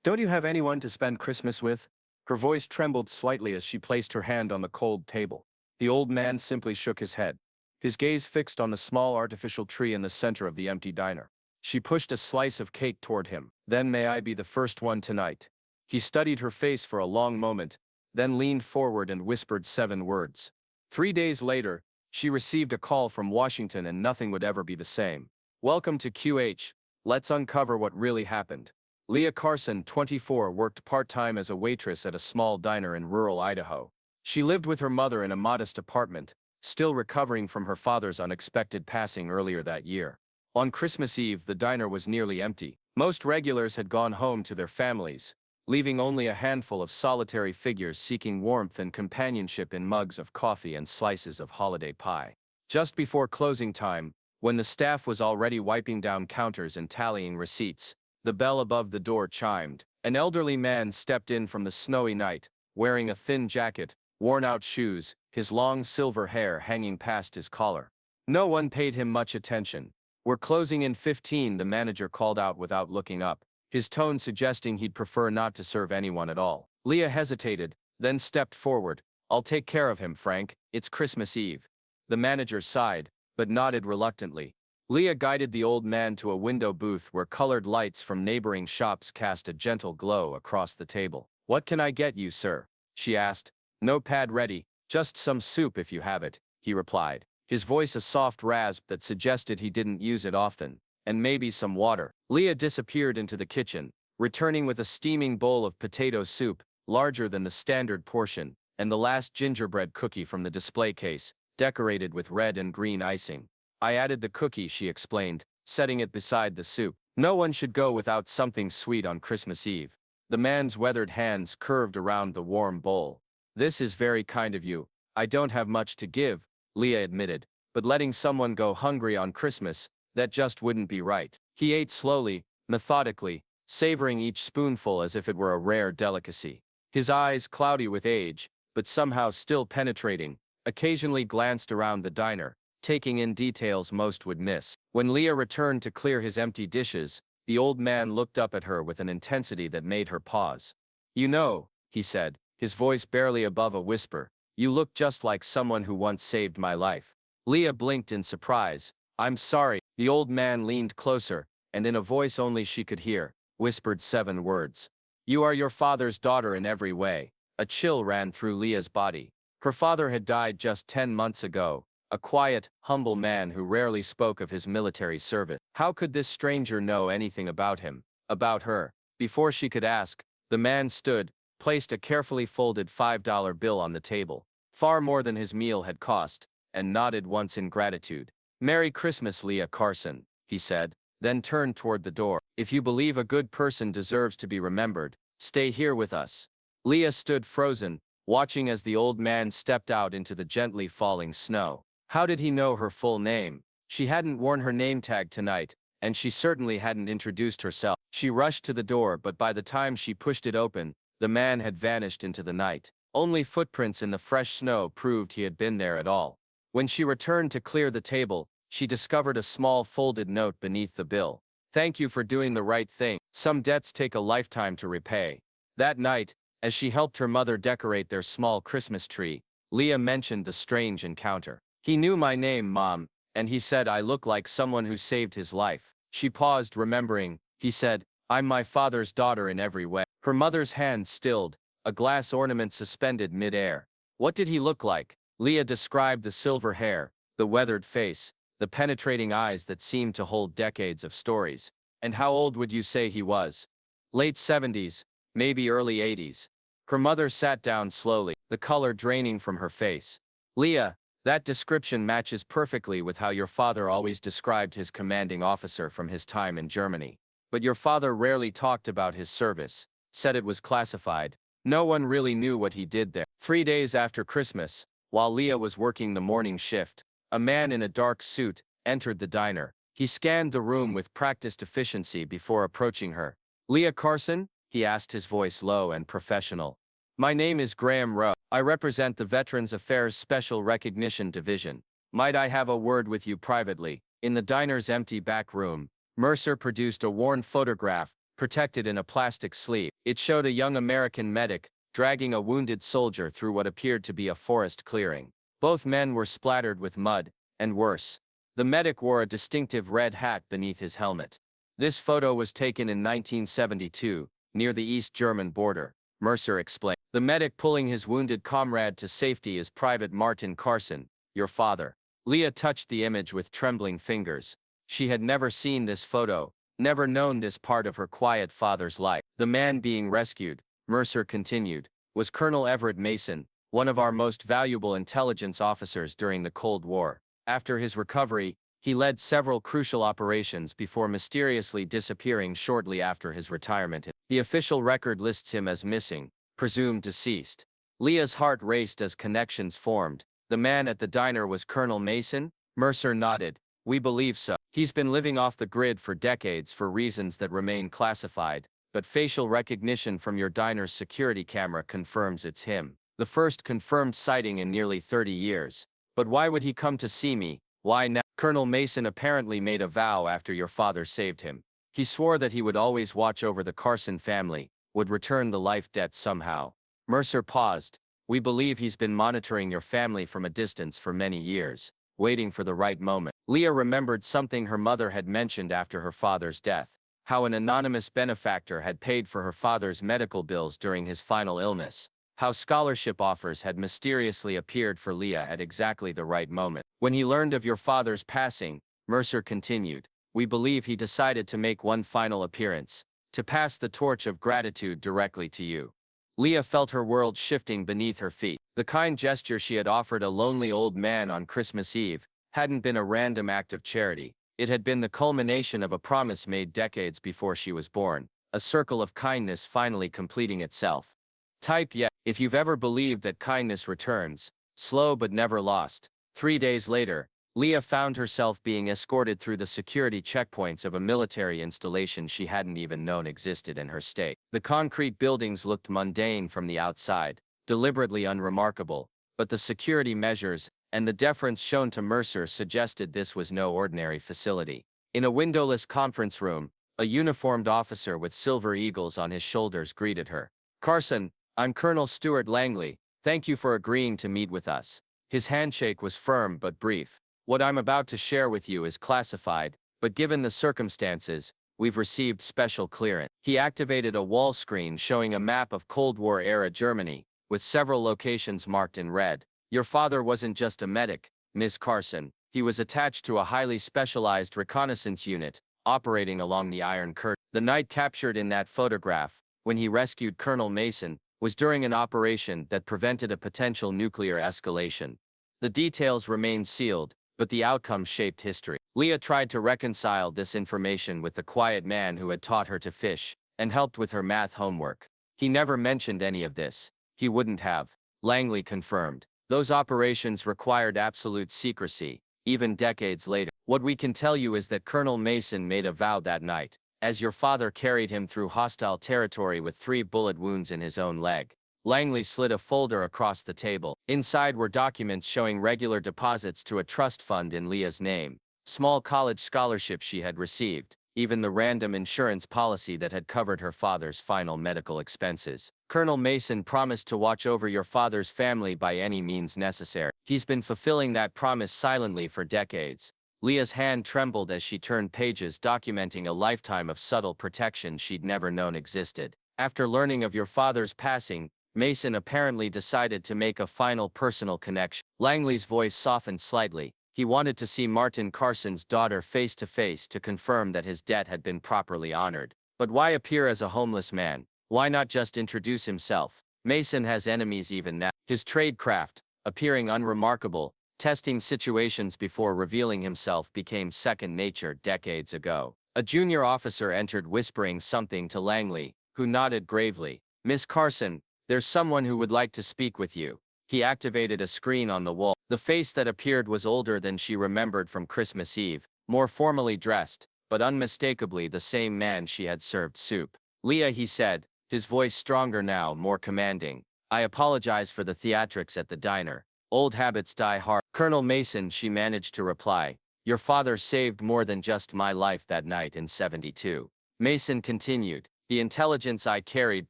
Don't you have anyone to spend Christmas with? Her voice trembled slightly as she placed her hand on the cold table. The old man simply shook his head, his gaze fixed on the small artificial tree in the center of the empty diner. She pushed a slice of cake toward him. Then may I be the first one tonight? He studied her face for a long moment, then leaned forward and whispered 7 words. 3 days later, she received a call from Washington and nothing would ever be the same. Welcome to QH. Let's uncover what really happened. Leah Carson, 24, worked part-time as a waitress at a small diner in rural Idaho. She lived with her mother in a modest apartment, still recovering from her father's unexpected passing earlier that year. On Christmas Eve, the diner was nearly empty. Most regulars had gone home to their families, leaving only a handful of solitary figures seeking warmth and companionship in mugs of coffee and slices of holiday pie. Just before closing time, when the staff was already wiping down counters and tallying receipts, the bell above the door chimed. An elderly man stepped in from the snowy night, wearing a thin jacket, worn-out shoes, his long silver hair hanging past his collar. No one paid him much attention. "We're closing in 15, the manager called out without looking up, his tone suggesting he'd prefer not to serve anyone at all. Leah hesitated, then stepped forward. "I'll take care of him, Frank. It's Christmas Eve." The manager sighed, but nodded reluctantly. Leah guided the old man to a window booth where colored lights from neighboring shops cast a gentle glow across the table. "What can I get you, sir?" she asked. "Notepad ready, just some soup if you have it," he replied, his voice a soft rasp that suggested he didn't use it often, "and maybe some water." Leah disappeared into the kitchen, returning with a steaming bowl of potato soup, larger than the standard portion, and the last gingerbread cookie from the display case, decorated with red and green icing. "I added the cookie," she explained, setting it beside the soup. "No one should go without something sweet on Christmas Eve." The man's weathered hands curved around the warm bowl. "This is very kind of you. I don't have much to give," Leah admitted, "but letting someone go hungry on Christmas, that just wouldn't be right." He ate slowly, methodically, savoring each spoonful as if it were a rare delicacy. His eyes, cloudy with age, but somehow still penetrating, occasionally glanced around the diner, taking in details most would miss. When Leah returned to clear his empty dishes, the old man looked up at her with an intensity that made her pause. "You know," he said, his voice barely above a whisper, "you look just like someone who once saved my life." Leah blinked in surprise. "I'm sorry." The old man leaned closer, and in a voice only she could hear, whispered 7 words. "You are your father's daughter in every way." A chill ran through Leah's body. Her father had died just 10 months ago, a quiet, humble man who rarely spoke of his military service. How could this stranger know anything about him, about her? Before she could ask, the man stood, placed a carefully folded $5 bill on the table, far more than his meal had cost, and nodded once in gratitude. "Merry Christmas, Leah Carson," he said, then turned toward the door. "If you believe a good person deserves to be remembered, stay here with us." Leah stood frozen, watching as the old man stepped out into the gently falling snow. How did he know her full name? She hadn't worn her name tag tonight, and she certainly hadn't introduced herself. She rushed to the door, but by the time she pushed it open, the man had vanished into the night. Only footprints in the fresh snow proved he had been there at all. When she returned to clear the table, she discovered a small folded note beneath the bill. "Thank you for doing the right thing. Some debts take a lifetime to repay." That night, as she helped her mother decorate their small Christmas tree, Leah mentioned the strange encounter. "He knew my name, Mom, and he said I look like someone who saved his life." She paused, remembering. "He said, I'm my father's daughter in every way." Her mother's hand stilled, a glass ornament suspended mid-air. "What did he look like?" Leah described the silver hair, the weathered face, the penetrating eyes that seemed to hold decades of stories. "And how old would you say he was?" "Late 70s, maybe early 80s. Her mother sat down slowly, the color draining from her face. "Leah, that description matches perfectly with how your father always described his commanding officer from his time in Germany. But your father rarely talked about his service, said it was classified. No one really knew what he did there." 3 days after Christmas, while Leah was working the morning shift, a man in a dark suit entered the diner. He scanned the room with practiced efficiency before approaching her. "Leah Carson?" he asked, his voice low and professional. "My name is Graham Rowe. I represent the Veterans Affairs Special Recognition Division. Might I have a word with you privately?" In the diner's empty back room, Mercer produced a worn photograph, protected in a plastic sleeve. It showed a young American medic dragging a wounded soldier through what appeared to be a forest clearing. Both men were splattered with mud, and worse, the medic wore a distinctive red hat beneath his helmet. This photo was taken in 1972, near the East German border, Mercer explained. The medic pulling his wounded comrade to safety is Private Martin Carson, your father. Leah touched the image with trembling fingers. She had never seen this photo, never known this part of her quiet father's life. The man being rescued, Mercer continued, was Colonel Everett Mason, one of our most valuable intelligence officers during the Cold War. After his recovery, he led several crucial operations before mysteriously disappearing shortly after his retirement. The official record lists him as missing, presumed deceased. Leah's heart raced as connections formed. The man at the diner was Colonel Mason? Mercer nodded. We believe so. He's been living off the grid for decades for reasons that remain classified, but facial recognition from your diner's security camera confirms it's him. The first confirmed sighting in nearly 30 years. But why would he come to see me? Why now? Colonel Mason apparently made a vow after your father saved him. He swore that he would always watch over the Carson family, would return the life debt somehow. Mercer paused. We believe he's been monitoring your family from a distance for many years, waiting for the right moment. Leah remembered something her mother had mentioned after her father's death, how an anonymous benefactor had paid for her father's medical bills during his final illness, how scholarship offers had mysteriously appeared for Leah at exactly the right moment. When he learned of your father's passing, Mercer continued, we believe he decided to make one final appearance, to pass the torch of gratitude directly to you. Leah felt her world shifting beneath her feet. The kind gesture she had offered a lonely old man on Christmas Eve hadn't been a random act of charity. It had been the culmination of a promise made decades before she was born, a circle of kindness finally completing itself. Type yes if you've ever believed that kindness returns, slow but never lost. 3 days later, Leah found herself being escorted through the security checkpoints of a military installation she hadn't even known existed in her state. The concrete buildings looked mundane from the outside, deliberately unremarkable, but the security measures and the deference shown to Mercer suggested this was no ordinary facility. In a windowless conference room, a uniformed officer with silver eagles on his shoulders greeted her. Carson, I'm Colonel Stuart Langley. Thank you for agreeing to meet with us. His handshake was firm but brief. What I'm about to share with you is classified, but given the circumstances, we've received special clearance. He activated a wall screen showing a map of Cold War-era Germany, with several locations marked in red. Your father wasn't just a medic, Ms. Carson. He was attached to a highly specialized reconnaissance unit, operating along the Iron Curtain. The night captured in that photograph, when he rescued Colonel Mason, was during an operation that prevented a potential nuclear escalation. The details remain sealed, but the outcome shaped history. Leah tried to reconcile this information with the quiet man who had taught her to fish and helped with her math homework. He never mentioned any of this. He wouldn't have. Langley confirmed. Those operations required absolute secrecy, even decades later. What we can tell you is that Colonel Mason made a vow that night, as your father carried him through hostile territory with 3 bullet wounds in his own leg. Langley slid a folder across the table. Inside were documents showing regular deposits to a trust fund in Leah's name, small college scholarships she had received, even the random insurance policy that had covered her father's final medical expenses. Colonel Mason promised to watch over your father's family by any means necessary. He's been fulfilling that promise silently for decades. Leah's hand trembled as she turned pages documenting a lifetime of subtle protection she'd never known existed. After learning of your father's passing, Mason apparently decided to make a final personal connection. Langley's voice softened slightly. He wanted to see Martin Carson's daughter face to face to confirm that his debt had been properly honored. But why appear as a homeless man? Why not just introduce himself? Mason has enemies even now. His tradecraft, appearing unremarkable, testing situations before revealing himself became second nature decades ago. A junior officer entered whispering something to Langley, who nodded gravely. Miss Carson, there's someone who would like to speak with you. He activated a screen on the wall. The face that appeared was older than she remembered from Christmas Eve, more formally dressed, but unmistakably the same man she had served soup. Leah, he said, his voice stronger now, more commanding. I apologize for the theatrics at the diner. Old habits die hard. Colonel Mason, she managed to reply. Your father saved more than just my life that night in '72. Mason continued. The intelligence I carried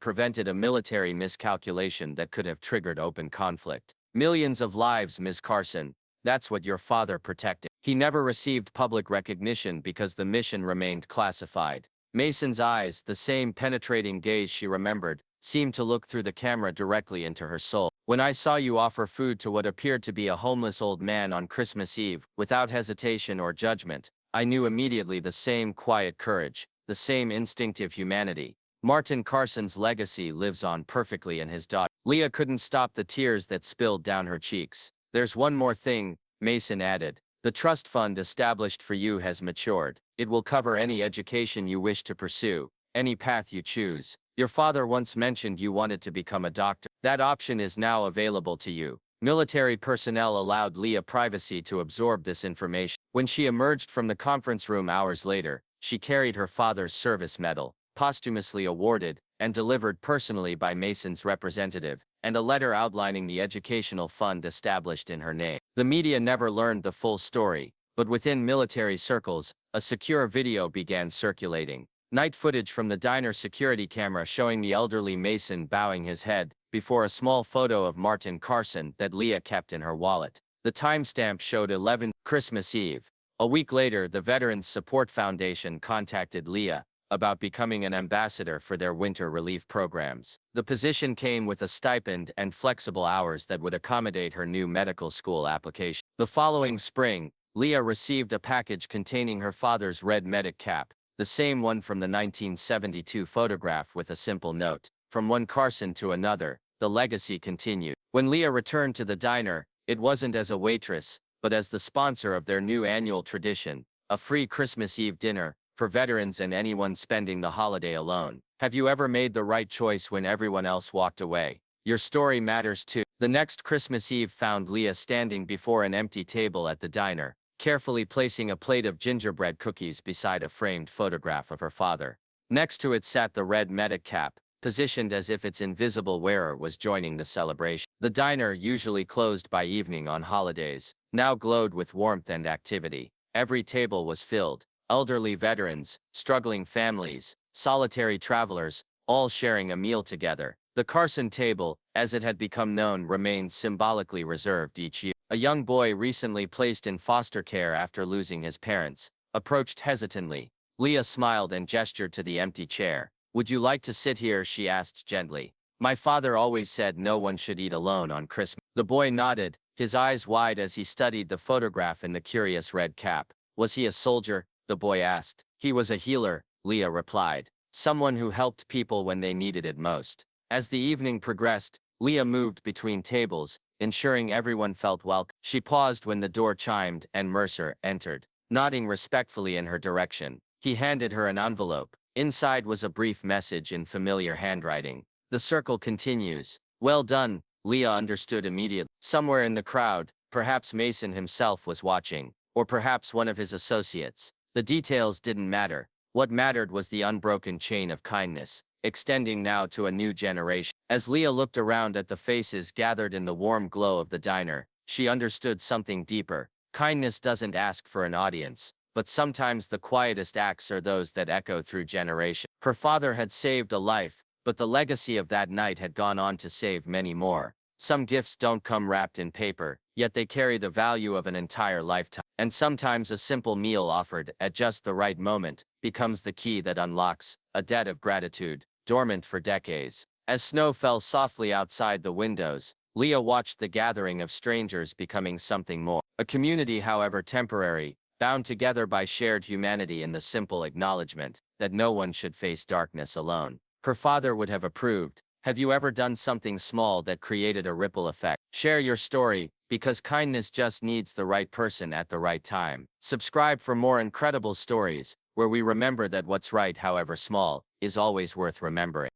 prevented a military miscalculation that could have triggered open conflict. Millions of lives, Miss Carson. That's what your father protected. He never received public recognition because the mission remained classified. Mason's eyes, the same penetrating gaze she remembered, seemed to look through the camera directly into her soul. When I saw you offer food to what appeared to be a homeless old man on Christmas Eve, without hesitation or judgment, I knew immediately the same quiet courage, the same instinctive humanity. Martin Carson's legacy lives on perfectly in his daughter. Leah couldn't stop the tears that spilled down her cheeks. There's one more thing, Mason added. The trust fund established for you has matured. It will cover any education you wish to pursue, any path you choose. Your father once mentioned you wanted to become a doctor. That option is now available to you. Military personnel allowed Leah privacy to absorb this information. When she emerged from the conference room hours later, she carried her father's service medal, posthumously awarded, and delivered personally by Mason's representative, and a letter outlining the educational fund established in her name. The media never learned the full story, but within military circles, a secure video began circulating. Night footage from the diner security camera showing the elderly Mason bowing his head before a small photo of Martin Carson that Leah kept in her wallet. The timestamp showed 11 Christmas Eve. A week later, the Veterans Support Foundation contacted Leah about becoming an ambassador for their winter relief programs. The position came with a stipend and flexible hours that would accommodate her new medical school application. The following spring, Leah received a package containing her father's red medic cap, the same one from the 1972 photograph, with a simple note. From one Carson to another, the legacy continued. When Leah returned to the diner, it wasn't as a waitress, but as the sponsor of their new annual tradition, a free Christmas Eve dinner for veterans and anyone spending the holiday alone. Have you ever made the right choice when everyone else walked away? Your story matters too. The next Christmas Eve found Leah standing before an empty table at the diner, carefully placing a plate of gingerbread cookies beside a framed photograph of her father. Next to it sat the red medic cap, positioned as if its invisible wearer was joining the celebration. The diner, usually closed by evening on holidays, now glowed with warmth and activity. Every table was filled. Elderly veterans, struggling families, solitary travelers, all sharing a meal together. The Carson table, as it had become known, remained symbolically reserved each year. A young boy recently placed in foster care after losing his parents approached hesitantly. Leah smiled and gestured to the empty chair. Would you like to sit here? She asked gently. My father always said no one should eat alone on Christmas. The boy nodded, his eyes wide as he studied the photograph in the curious red cap. Was he a soldier? The boy asked. He was a healer, Leah replied. Someone who helped people when they needed it most. As the evening progressed, Leah moved between tables, ensuring everyone felt welcome. She paused when the door chimed and Mercer entered, nodding respectfully in her direction. He handed her an envelope. Inside was a brief message in familiar handwriting. The circle continues. Well done, Leah understood immediately. Somewhere in the crowd, perhaps Mason himself was watching, or perhaps one of his associates. The details didn't matter. What mattered was the unbroken chain of kindness, extending now to a new generation. As Leah looked around at the faces gathered in the warm glow of the diner, she understood something deeper. Kindness doesn't ask for an audience, but sometimes the quietest acts are those that echo through generations. Her father had saved a life, but the legacy of that night had gone on to save many more. Some gifts don't come wrapped in paper, yet they carry the value of an entire lifetime. And sometimes a simple meal offered at just the right moment becomes the key that unlocks a debt of gratitude, dormant for decades. As snow fell softly outside the windows, Leah watched the gathering of strangers becoming something more. A community, however temporary, bound together by shared humanity in the simple acknowledgement that no one should face darkness alone. Her father would have approved. Have you ever done something small that created a ripple effect? Share your story, because kindness just needs the right person at the right time. Subscribe for more incredible stories, where we remember that what's right, however small, is always worth remembering.